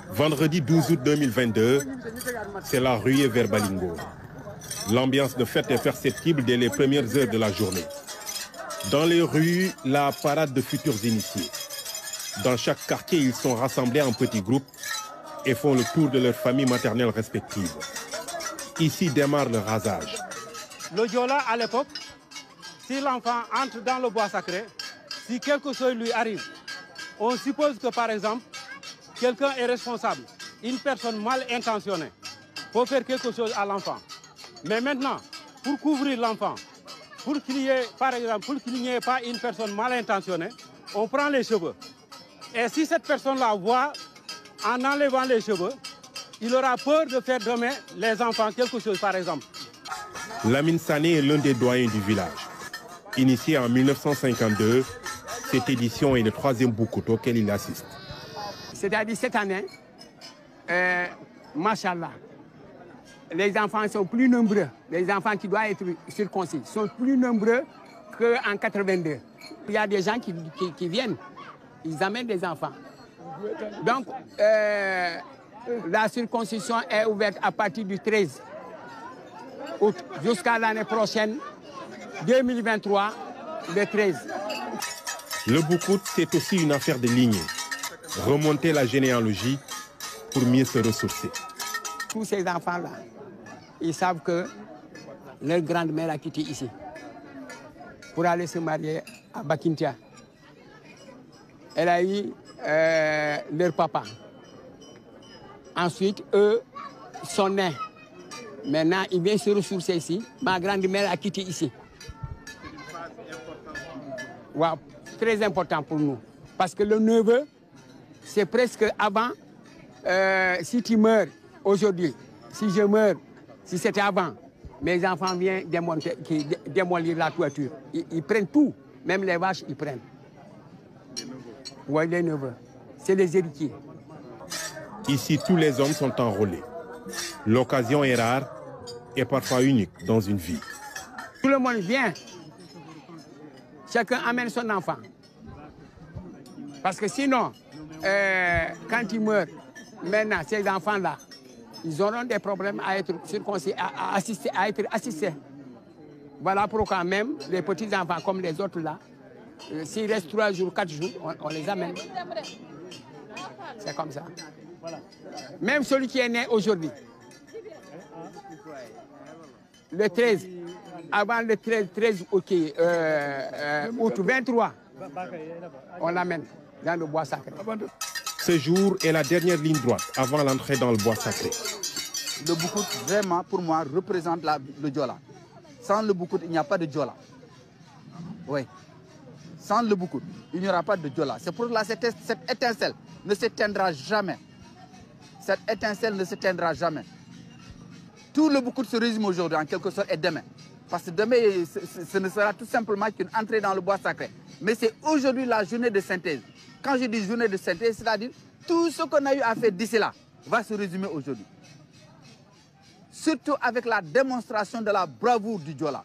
Vendredi 12 août 2022, c'est la ruée vers Balingo. L'ambiance de fête est perceptible dès les premières heures de la journée. Dans les rues, la parade de futurs initiés. Dans chaque quartier, ils sont rassemblés en petits groupes et font le tour de leurs familles maternelles respectives. Ici démarre le rasage. Le Diola, à l'époque, si l'enfant entre dans le bois sacré, si quelque chose lui arrive, on suppose que, par exemple, quelqu'un est responsable, une personne mal intentionnée, pour faire quelque chose à l'enfant. Mais maintenant, pour couvrir l'enfant, pour qu'il y ait, par exemple, pour qu'il n'y ait pas une personne mal intentionnée, on prend les cheveux. Et si cette personne-là voit, en enlevant les cheveux, il aura peur de faire demain les enfants quelque chose, par exemple. Lamine Sané est l'un des doyens du village. Initié en 1952, cette édition est le 3e Boukout auquel il assiste. C'est-à-dire cette année, machallah, les enfants sont plus nombreux. Les enfants qui doivent être circoncis sont plus nombreux qu'en 82. Il y a des gens qui viennent, ils amènent des enfants. Donc, la circoncision est ouverte à partir du 13 août jusqu'à l'année prochaine, 2023, le 13. Le Boukout, c'est aussi une affaire de lignée. Remonter la généalogie pour mieux se ressourcer. Tous ces enfants-là, ils savent que leur grande-mère a quitté ici pour aller se marier à Bakintia. Elle a eu leur papa. Ensuite, eux sont nés. Maintenant, ils viennent se ressourcer ici. Ma grande-mère a quitté ici. Wow, très important pour nous. Parce que le neveu, c'est presque avant, si tu meurs aujourd'hui, si je meurs, si c'était avant, mes enfants viennent démolir la toiture. Ils prennent tout, même les vaches, ils prennent. Oui, les neveux. C'est les héritiers. Ici, tous les hommes sont enrôlés. L'occasion est rare et parfois unique dans une vie. Tout le monde vient. Chacun amène son enfant. Parce que sinon, quand ils meurent, maintenant, ces enfants-là, ils auront des problèmes à être circoncis, à être assistés. Voilà pourquoi même les petits-enfants comme les autres là, s'ils restent 3 jours, 4 jours, on les amène. C'est comme ça. Même celui qui est né aujourd'hui, le 13, avant le 13 août 23, on l'amène dans le bois sacré. Ce jour est la dernière ligne droite avant l'entrée dans le bois sacré. Le Boukout, vraiment, pour moi, représente le Diola. Sans le Boukout, il n'y a pas de Diola. Oui. Sans le Boukout, il n'y aura pas de Diola. C'est pour là cette étincelle ne s'éteindra jamais. Cette étincelle ne s'éteindra jamais. Tout le Boukout se résume aujourd'hui, en quelque sorte, et demain. Parce que demain, ce ne sera tout simplement qu'une entrée dans le bois sacré. Mais c'est aujourd'hui la journée de synthèse. Quand je dis journée de synthèse, c'est-à-dire tout ce qu'on a eu à faire d'ici là va se résumer aujourd'hui. Surtout avec la démonstration de la bravoure du Diola.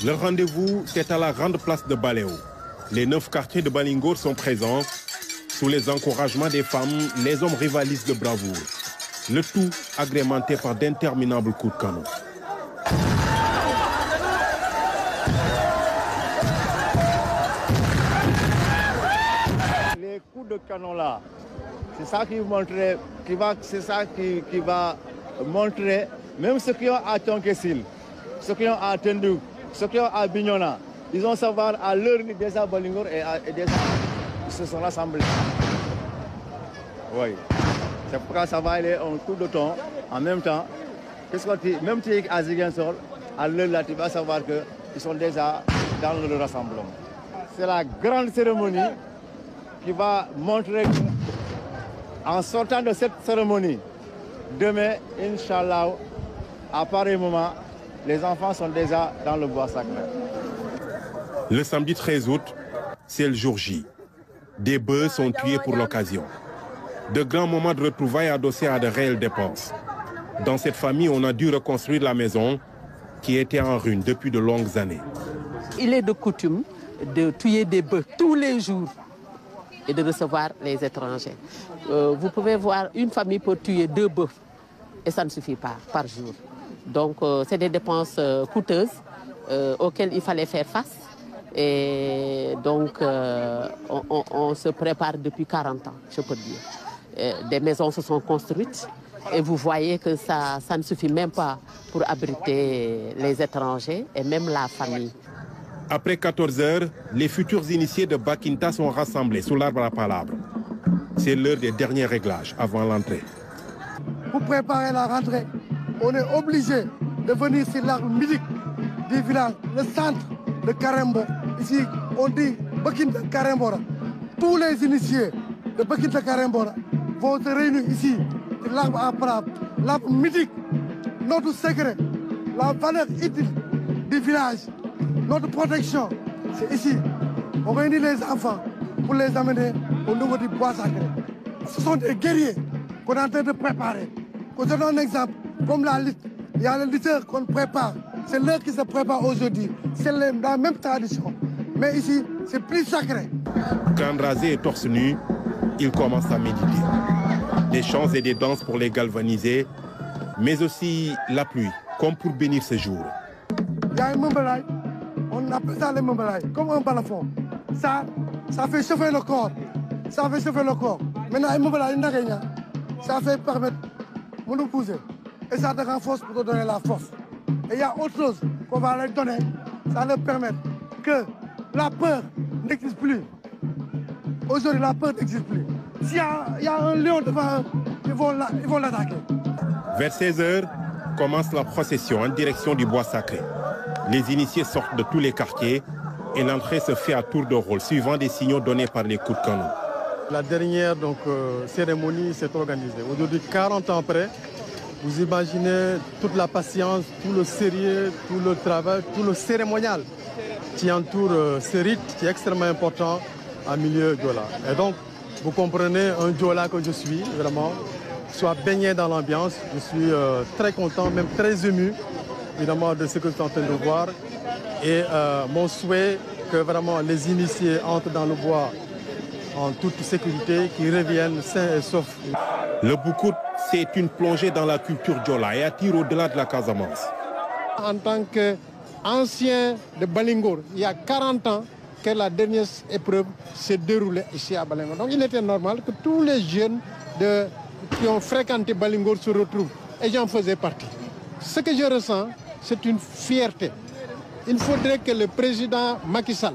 Le rendez-vous, c'est à la grande place de Baléo. Les 9 quartiers de Balingo sont présents. Sous les encouragements des femmes, les hommes rivalisent de bravoure. Le tout agrémenté par d'interminables coups de canon. Les coups de canon là, c'est ça qui va montrer, même ceux qui ont à Tonkesil, ceux qui ont à Tendou, ceux qui ont à Bignona, ils vont savoir à l'heure déjà Balingo et déjà ils se sont rassemblés. Oui. C'est pourquoi ça va aller en tout de temps, en même temps. Même si à Ziguinchor, à l'heure là, tu vas savoir qu'ils sont déjà dans le rassemblement. C'est la grande cérémonie qui va montrer qu'en sortant de cette cérémonie, demain, Inch'Allah, à pareil moment, les enfants sont déjà dans le bois sacré. Le samedi 13 août, c'est le jour J. Des bœufs sont tués pour l'occasion. De grands moments de retrouvailles adossés à de réelles dépenses. Dans cette famille, on a dû reconstruire la maison qui était en ruine depuis de longues années. Il est de coutume de tuer des bœufs tous les jours et de recevoir les étrangers. Vous pouvez voir une famille pour tuer 2 bœufs et ça ne suffit pas par jour. Donc c'est des dépenses coûteuses auxquelles il fallait faire face. Et donc on se prépare depuis 40 ans, je peux dire. Des maisons se sont construites et vous voyez que ça ne suffit même pas pour abriter les étrangers et même la famille. Après 14 heures, les futurs initiés de Bakinta sont rassemblés sous l'arbre à palabres. C'est l'heure des derniers réglages avant l'entrée. Pour préparer la rentrée, on est obligé de venir sur l'arbre mythique du village, le centre de Karembo. Ici, on dit Bakinta Karembora. Tous les initiés de Bakinta Karembora vont se réunir ici, sur l'arbre à palabres, l'arbre mythique, notre secret, la valeur utile du village. Notre protection, c'est ici. On réunit les enfants pour les amener au niveau du bois sacré. Ce sont des guerriers qu'on est en train de préparer. Pour donner un exemple, comme la lutte, il y a le lutteur qu'on prépare. C'est l'heure qui se prépare aujourd'hui. C'est la même tradition. Mais ici, c'est plus sacré. Quand rasé et torse nu, ils commencent à méditer. Des chants et des danses pour les galvaniser, mais aussi la pluie, comme pour bénir ce jour. Il y a un membelaï. On appelle ça les membelaï, comme un balafon. Ça fait chauffer le corps. Ça fait chauffer le corps. Maintenant, un membelaï, ça fait permettre de nous pousser. Et ça te renforce pour te donner la force. Et il y a autre chose qu'on va leur donner. Ça leur permet que la peur n'existe plus. Aujourd'hui, la peur n'existe plus. S'il y a un lion devant eux, ils vont l'attaquer. Vers 16 heures, commence la procession en direction du bois sacré. Les initiés sortent de tous les quartiers et l'entrée se fait à tour de rôle, suivant des signaux donnés par les coups de canon. La dernière cérémonie s'est organisée. Aujourd'hui, 40 ans après, vous imaginez toute la patience, tout le sérieux, tout le travail, tout le cérémonial qui entoure ce rite qui est extrêmement important en milieu Diola. Et donc, vous comprenez, un Diola que je suis, vraiment, soit baigné dans l'ambiance. Je suis très content, même très ému, évidemment, de ce que je suis en train de voir. Et mon souhait que vraiment les initiés entrent dans le bois en toute sécurité, qu'ils reviennent sains et saufs. Le Boukout, c'est une plongée dans la culture Diola et attire au-delà de la Casamance. En tant qu'ancien de Balingour, il y a 40 ans que la dernière épreuve s'est déroulée ici à Balingour. Donc il était normal que tous les jeunes qui ont fréquenté Balingour se retrouvent. Et j'en faisais partie. Ce que je ressens, c'est une fierté. Il faudrait que le président Macky Sall,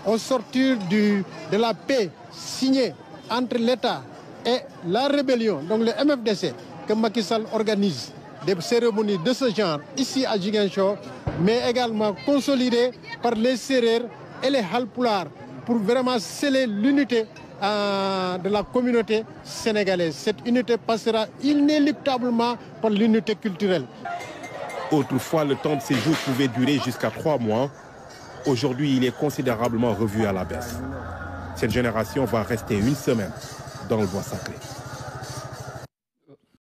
au sortir de la paix signée entre l'État et la rébellion, donc le MFDC, que Macky Sall organise des cérémonies de ce genre ici à Ziguinchor, mais également consolidées par les Sérères et les Halpulaar pour vraiment sceller l'unité de la communauté sénégalaise. Cette unité passera inéluctablement par l'unité culturelle. Autrefois, le temps de séjour pouvait durer jusqu'à 3 mois. Aujourd'hui, il est considérablement revu à la baisse. Cette génération va rester une semaine dans le bois sacré.